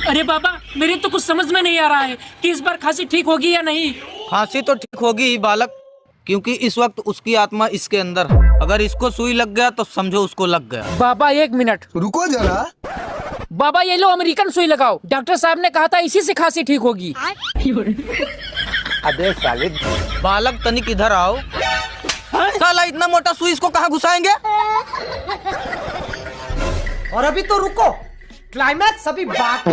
अरे बाबा, मेरे तो कुछ समझ में नहीं आ रहा है कि इस बार खांसी ठीक होगी या नहीं। खांसी तो ठीक होगी ही बालक, क्योंकि इस वक्त उसकी आत्मा इसके अंदर है। अगर इसको सुई लग गया तो समझो उसको लग गया। बाबा 1 मिनट रुको जरा। बाबा, ये लो अमेरिकन सुई लगाओ। डॉक्टर साहब ने कहा था इसी से खांसी ठीक होगी। अबे साले, बालक तनिक इधर आओ। साला इतना मोटा सुई इसको कहाँ घुसाएंगे? और अभी तो रुको, क्लाइमैक्स अभी बाकी।